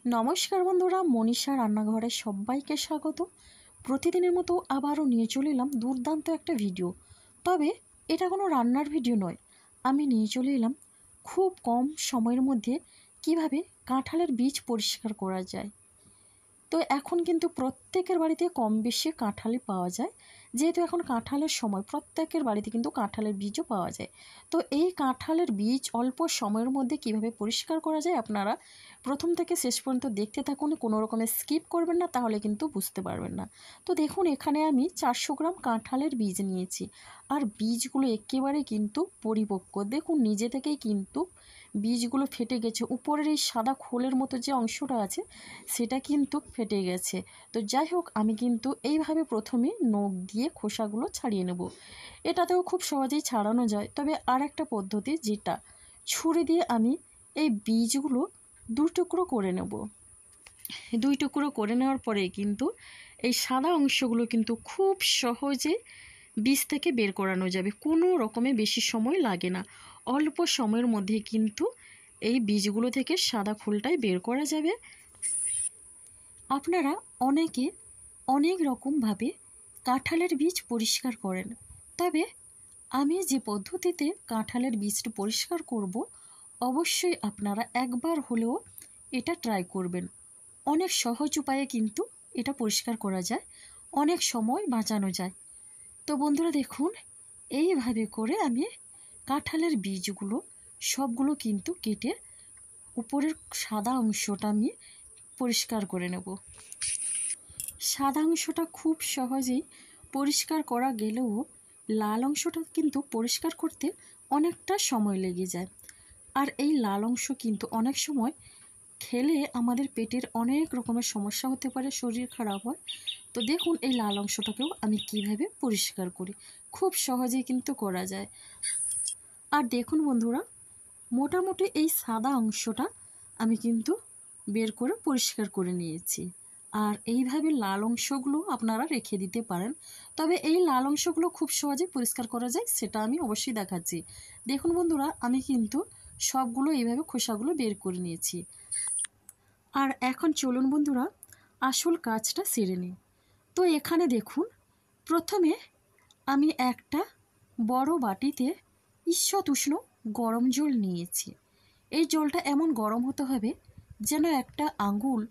নমস্কার বন্ধুরা, মনীষা রান্নাঘরে সবাইকে স্বাগত। প্রতিদিনের মতো আবারও নিয়ে চলে এলাম দুর্দান্ত একটা ভিডিও। তবে এটা কোনো রান্নার ভিডিও নয়, আমি নিয়ে চলে এলাম খুব কম সময়ের মধ্যে কিভাবে কাঁঠালের বীজ পরিষ্কার করা যায়। তো এখন কিন্তু প্রত্যেকের বাড়িতে কম বেশি কাঁঠালই পাওয়া যায়, যেহেতু এখন কাঁঠালের সময় প্রত্যেকের বাড়িতে কিন্তু কাঁঠালের বীজও পাওয়া যায়। তো এই কাঁঠালের বীজ অল্প সময়ের মধ্যে কিভাবে পরিষ্কার করা যায় আপনারা প্রথম থেকে শেষ পর্যন্ত দেখতে থাকুন, কোনো রকমের স্কিপ করবেন না, তাহলে কিন্তু বুঝতে পারবেন না। তো দেখুন, এখানে আমি 400 গ্রাম কাঁঠালের বীজ নিয়েছি, আর বীজগুলো একেবারে কিন্তু পরিপক্ক। দেখুন নিজে থেকেই কিন্তু বীজগুলো ফেটে গেছে, উপরের এই সাদা খোলের মতো যে অংশটা আছে সেটা কিন্তু ফেটে গেছে। তো যাই হোক, আমি কিন্তু এইভাবে প্রথমে নখ দিয়ে খোসাগুলো ছাড়িয়ে নেব। এটাতেও খুব সহজেই ছাড়ানো যায়, তবে আর একটা পদ্ধতি, যেটা ছুরি দিয়ে আমি এই বীজগুলো দুই টুকরো করে নেব। দুই টুকরো করে নেওয়ার পরে কিন্তু এই সাদা অংশগুলো কিন্তু খুব সহজে বীজ থেকে বের করানো যাবে, কোনো রকমে বেশি সময় লাগে না। অল্প সময়ের মধ্যে কিন্তু এই বীজগুলো থেকে সাদা খোলটাই বের করা যাবে। আপনারা অনেকে অনেক রকমভাবে কাঁঠালের বীজ পরিষ্কার করেন, তবে আমি যে পদ্ধতিতে কাঁঠালের বীজটা পরিষ্কার করব, অবশ্যই আপনারা একবার হলেও এটা ট্রাই করবেন। অনেক সহজ উপায়ে কিন্তু এটা পরিষ্কার করা যায়, অনেক সময় বাঁচানো যায়। তো বন্ধুরা দেখুন, এইভাবে করে আমি কাঁঠালের বীজগুলো সবগুলো কিন্তু কেটে উপরের সাদা অংশটা আমি পরিষ্কার করে নেব। সাদা অংশটা খুব সহজেই পরিষ্কার করা গেলেও লাল অংশটা কিন্তু পরিষ্কার করতে অনেকটা সময় লেগে যায়। আর এই লাল অংশ কিন্তু অনেক সময় খেলে আমাদের পেটের অনেক রকমের সমস্যা হতে পারে, শরীর খারাপ হয়। তো দেখুন এই লাল অংশটাকেও আমি কিভাবে পরিষ্কার করি, খুব সহজেই কিন্তু করা যায়। আর দেখুন বন্ধুরা, মোটামুটি এই সাদা অংশটা আমি কিন্তু বের করে পরিষ্কার করে নিয়েছি। আর এইভাবে লাল অংশগুলো আপনারা রেখে দিতে পারেন, তবে এই লাল অংশগুলো খুব সহজে পরিষ্কার করা যায় সেটা আমি অবশ্যই দেখাচ্ছি। দেখুন বন্ধুরা, আমি কিন্তু সবগুলো এইভাবে খোসাগুলো বের করে নিয়েছি। আর এখন চলুন বন্ধুরা আসল কাজটা সেরে নিই। তো এখানে দেখুন, প্রথমে আমি একটা বড় বাটিতে ঈষৎ উষ্ণ গরম জল নিয়েছি। এই জলটা এমন গরম হতে হবে যেন একটা আঙ্গুল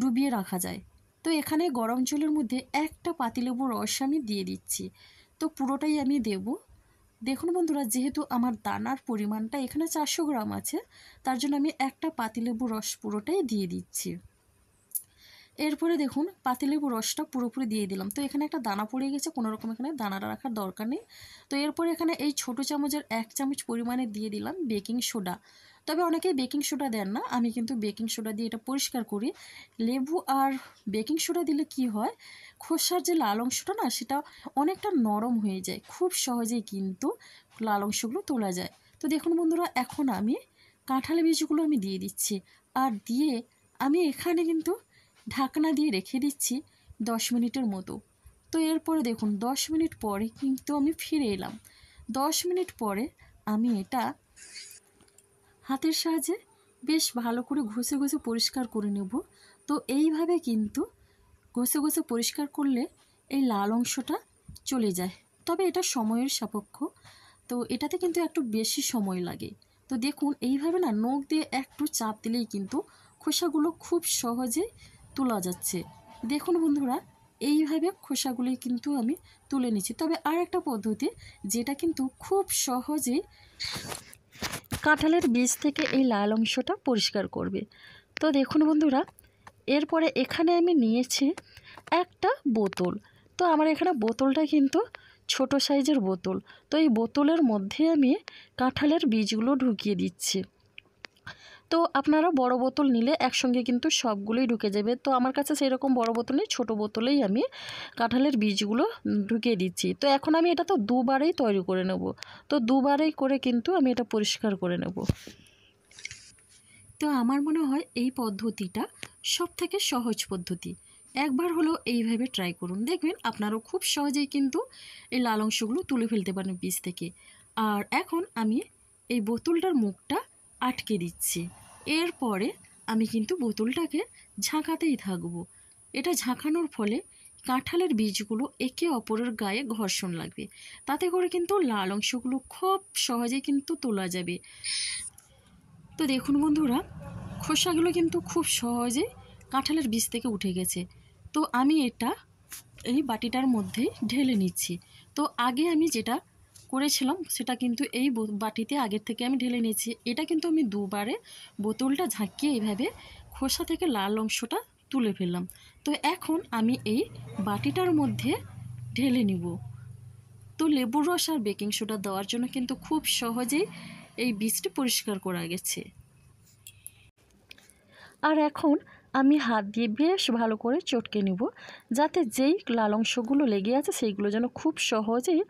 ডুবিয়ে রাখা যায়। তো এখানে গরম জলের মধ্যে একটা পাতিলেবুর রস আমি দিয়ে দিচ্ছি। তো পুরোটাই আমি দেব। দেখুন বন্ধুরা, যেহেতু আমার দানার পরিমাণটা এখানে 400 গ্রাম আছে, তার জন্য আমি একটা পাতিলেবুর রস পুরোটাই দিয়ে দিচ্ছি। এরপরে দেখুন পাতিলেবুর রসটা পুরোপুরি দিয়ে দিলাম। তো এখানে একটা দানা পড়ে গেছে, কোনো রকম এখানে দানাটা রাখার দরকার নেই। তো এরপরে এখানে এই ছোটো চামচের 1 চামচ পরিমাণে দিয়ে দিলাম বেকিং সোডা। তবে অনেকেই বেকিং সোডা দেন না, আমি কিন্তু বেকিং সোডা দিয়ে এটা পরিষ্কার করি। লেবু আর বেকিং সোডা দিলে কি হয়, খোসার যে লাল অংশটা না, সেটা অনেকটা নরম হয়ে যায়, খুব সহজেই কিন্তু লাল অংশগুলো তোলা যায়। তো দেখুন বন্ধুরা, এখন আমি কাঁঠাল বীজগুলো আমি দিয়ে দিচ্ছি, আর দিয়ে আমি এখানে কিন্তু ঢাকনা দিয়ে রেখে দিচ্ছি 10 মিনিটের মতো। তো এরপরে দেখুন 10 মিনিট পরে কিন্তু আমি ফিরে এলাম। 10 মিনিট পরে আমি এটা হাতের সাহায্যে বেশ ভালো করে ঘষে ঘষে পরিষ্কার করে নেব। তো এইভাবে কিন্তু ঘষে ঘষে পরিষ্কার করলে এই লাল অংশটা চলে যায়, তবে এটা সময়ের সাপেক্ষ, তো এটাতে কিন্তু একটু বেশি সময় লাগে। তো দেখুন এইভাবে না নখ দিয়ে একটু চাপ দিলেই কিন্তু খোসাগুলো খুব সহজে তোলা যাচ্ছে। দেখুন বন্ধুরা, এইভাবে খোসাগুলি কিন্তু আমি তুলে নিচ্ছি। তবে আর একটা পদ্ধতি, যেটা কিন্তু খুব সহজেই কাঁঠালের বীজ থেকে এই লাল অংশটা পরিষ্কার করবে। তো দেখুন বন্ধুরা, এরপরে এখানে আমি নিয়েছি একটা বোতল। তো আমার এখানে বোতলটা কিন্তু ছোট সাইজের বোতল। তো এই বোতলের মধ্যে আমি কাঁঠালের বীজগুলো ঢুকিয়ে দিচ্ছি। তো আপনারা বড় বোতল নিলে একসঙ্গে কিন্তু সবগুলোই ঢুকে যাবে। তো আমার কাছে সেই রকম বড় বোতল নেই, ছোটো বোতলেই আমি কাঁঠালের বীজগুলো ঢুকিয়ে দিচ্ছি। তো এখন আমি এটা তো দুবারেই তৈরি করে নেব। তো দুবারেই করে কিন্তু আমি এটা পরিষ্কার করে নেব। তো আমার মনে হয় এই পদ্ধতিটা সবথেকে সহজ পদ্ধতি। একবার হলেও এইভাবে ট্রাই করুন, দেখবেন আপনারাও খুব সহজেই কিন্তু এই লাল অংশগুলো তুলে ফেলতে পারেন বীজ থেকে। আর এখন আমি এই বোতলটার মুখটা আটকে দিচ্ছি। এরপরে আমি কিন্তু বোতলটাকে ঝাঁকাতেই থাকবো। এটা ঝাঁকানোর ফলে কাঁঠালের বীজগুলো একে অপরের গায়ে ঘর্ষণ লাগবে, তাতে করে কিন্তু লাল অংশগুলো খুব সহজে কিন্তু তোলা যাবে। তো দেখুন বন্ধুরা, খোসাগুলো কিন্তু খুব সহজে কাঁঠালের বীজ থেকে উঠে গেছে। তো আমি এটা এই বাটিটার মধ্যে ঢেলে নিচ্ছি। তো আগে আমি যেটা করেছিলাম সেটা কিন্তু এই বাটিতে আগের থেকে আমি ঢেলে নিয়েছি। এটা কিন্তু আমি দুবারে বোতলটা ঝাঁকিয়ে এইভাবে খোসা থেকে লাল অংশটা তুলে ফেললাম। তো এখন আমি এই বাটিটার মধ্যে ঢেলে নিব। তো লেবুর রস আর বেকিং সোডা দেওয়ার জন্য কিন্তু খুব সহজেই এই বীজটি পরিষ্কার করা গেছে। আর এখন আমি হাত দিয়ে বেশ ভালো করে চটকে নেব, যাতে যেই লাল অংশগুলো লেগে আছে সেইগুলো যেন খুব সহজেই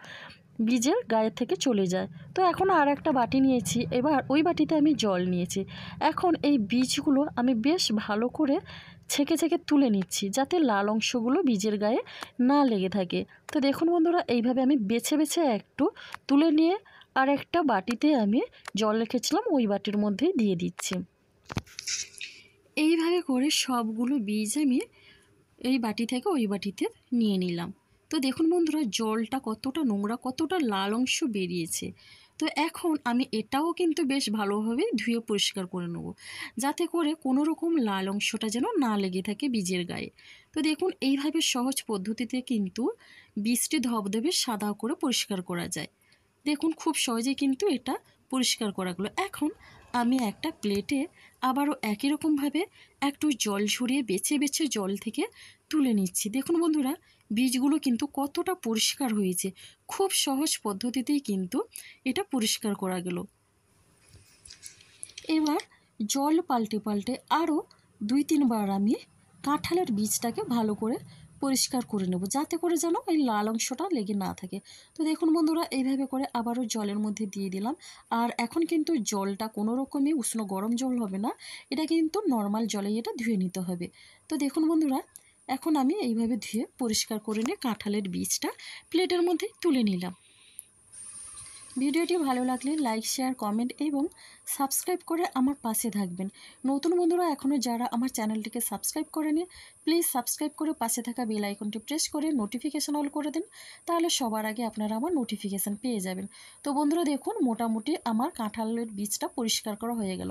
বীজের গায়ের থেকে চলে যায়। তো এখন আর একটা বাটি নিয়েছি, এবার ওই বাটিতে আমি জল নিয়েছি। এখন এই বীজগুলো আমি বেশ ভালো করে ছেঁকে ছেঁকে তুলে নিচ্ছি, যাতে লাল অংশগুলো বীজের গায়ে না লেগে থাকে। তো দেখুন বন্ধুরা, এইভাবে আমি বেছে বেছে একটু তুলে নিয়ে আর একটা বাটিতে আমি জল রেখেছিলাম ওই বাটির মধ্যেই দিয়ে দিচ্ছি। এইভাবে করে সবগুলো বীজ আমি এই বাটি থেকে ওই বাটিতে নিয়ে নিলাম। তো দেখুন বন্ধুরা, জলটা কতটা নোংরা, কতটা লাল অংশ বেরিয়েছে। তো এখন আমি এটাও কিন্তু বেশ ভালোভাবে ধুয়ে পরিষ্কার করে নেব, যাতে করে কোনো রকম লাল অংশটা যেন না লেগে থাকে বীজের গায়ে। তো দেখুন, এইভাবে সহজ পদ্ধতিতে কিন্তু বীজটি ধবধবে সাদা করে পরিষ্কার করা যায়। দেখুন, খুব সহজে কিন্তু এটা পরিষ্কার করা গেলো। এখন আমি একটা প্লেটে আবারও একই রকমভাবে একটু জল ঝরিয়ে বেছে বেছে জল থেকে তুলে নিচ্ছি। দেখুন বন্ধুরা, বীজগুলো কিন্তু কতটা পরিষ্কার হয়েছে। খুব সহজ পদ্ধতিতেই কিন্তু এটা পরিষ্কার করা গেল। এবার জল পাল্টে পাল্টে আরও 2-3 বার আমি কাঁঠালের বীজটাকে ভালো করে পরিষ্কার করে নেব, যাতে করে যেন ওই লাল অংশটা লেগে না থাকে। তো দেখুন বন্ধুরা, এইভাবে করে আবারও জলের মধ্যে দিয়ে দিলাম। আর এখন কিন্তু জলটা কোনো রকমই উষ্ণ গরম জল হবে না, এটা কিন্তু নর্মাল জলেই এটা ধুয়ে নিতে হবে। তো দেখুন বন্ধুরা, এখন আমি এইভাবে ধুয়ে পরিষ্কার করে নিয়ে কাঁঠালের বীজটা প্লেটের মধ্যে তুলে নিলাম। ভিডিওটি ভালো লাগলে লাইক, শেয়ার, কমেন্ট এবং সাবস্ক্রাইব করে আমার পাশে থাকবেন। নতুন বন্ধুরা এখনও যারা আমার চ্যানেলটিকে সাবস্ক্রাইব করেনি, প্লিজ সাবস্ক্রাইব করে পাশে থাকা বেল আইকনটি প্রেস করে নোটিফিকেশান অল করে দিন, তাহলে সবার আগে আপনারা আমার নোটিফিকেশান পেয়ে যাবেন। তো বন্ধুরা দেখুন, মোটামুটি আমার কাঁঠালের বীজটা পরিষ্কার করা হয়ে গেল,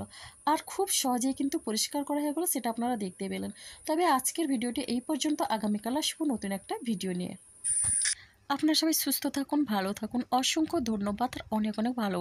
আর খুব সহজেই কিন্তু পরিষ্কার করা হয়ে গেল, সেটা আপনারা দেখতে পেলেন। তবে আজকের ভিডিওটি এই পর্যন্ত। আগামীকাল আসবো নতুন একটা ভিডিও নিয়ে। আপনারা সবাই সুস্থ থাকুন, ভালো থাকুন। অসংখ্য ধন্যবাদ আর অনেক অনেক ভালো।